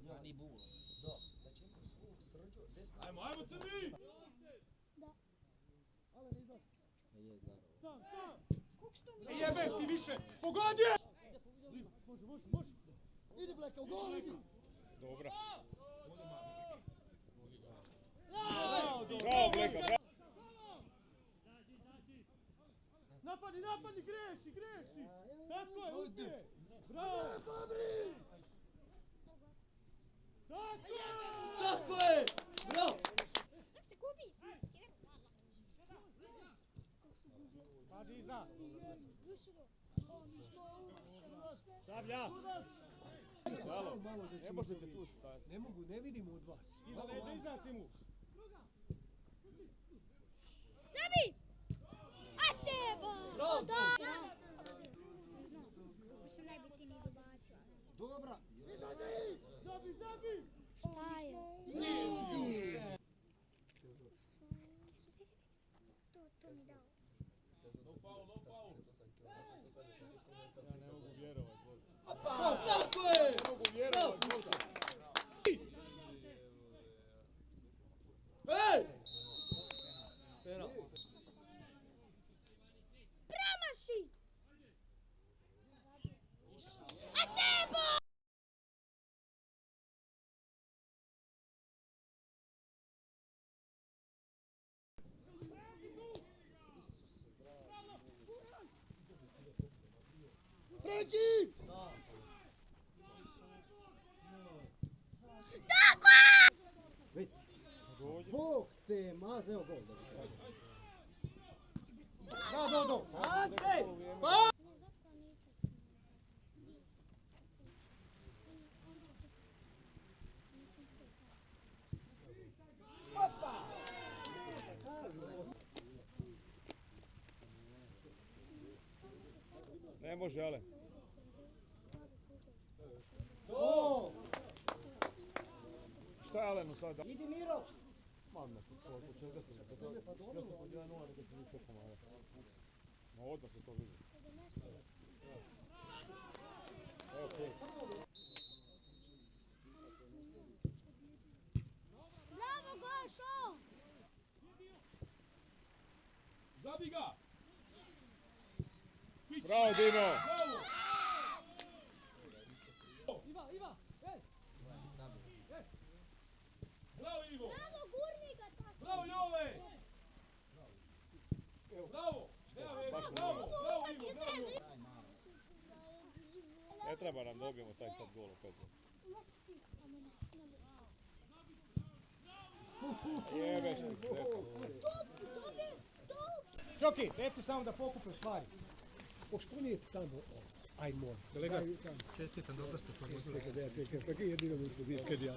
Ni bulo. Da, znači ima svog srđu, 10 Ajmo, ajmo crni! Ale ne izlazi. Sam. Jebe ti više! Pogodi! Može. Idi Bleka, u gol idi. Dobra. Bravo, Bleka, bravo! Napadi, greši. Tako je, uspije. Bravo, Fabri. Tako je! Bravo! Se gubi! Pazi iza. Sablja! Salo, ne možete tu stati. Ne mogu, ne vidimo od vas. Iza leđa, iza si mu. Zabi! A seba! Bravo! Mislim najbitniji dobacio. Dobra! Zabi! Šta je? Idi! To mi dao. No foul. Ja ne mogu vjerovat, Bog. Opa! Tako je! Ne mogu vjerovat, Bog. Ej! Penal. Promaši! A seba! Franki! Bog te maze, evo gol. Do. Ante! Pa! Ne može, ale. Do! Šta je Alenu sad? Idi Miro! Mamno, od čega se pod 1-0 neka se ništa pomagati. Ma odmah se to vidi. Evo pes. Bravo, Gošo! Zabi ga! Bravo, Dino! Iva! Bravo, Ivo! Bravo, gurni ga tako! Bravo, Jove! Bravo! Bravo, Ivo! Ne treba nam dobijemo taj sad gol opet. Jebeš mi sve. Čoki, reci samo da pokupe stvari. Što nije tamo? Aj moj. Kolega, čestitam, dobro ste to vodili. Čekaj, jedino mi što vidjeti kad ja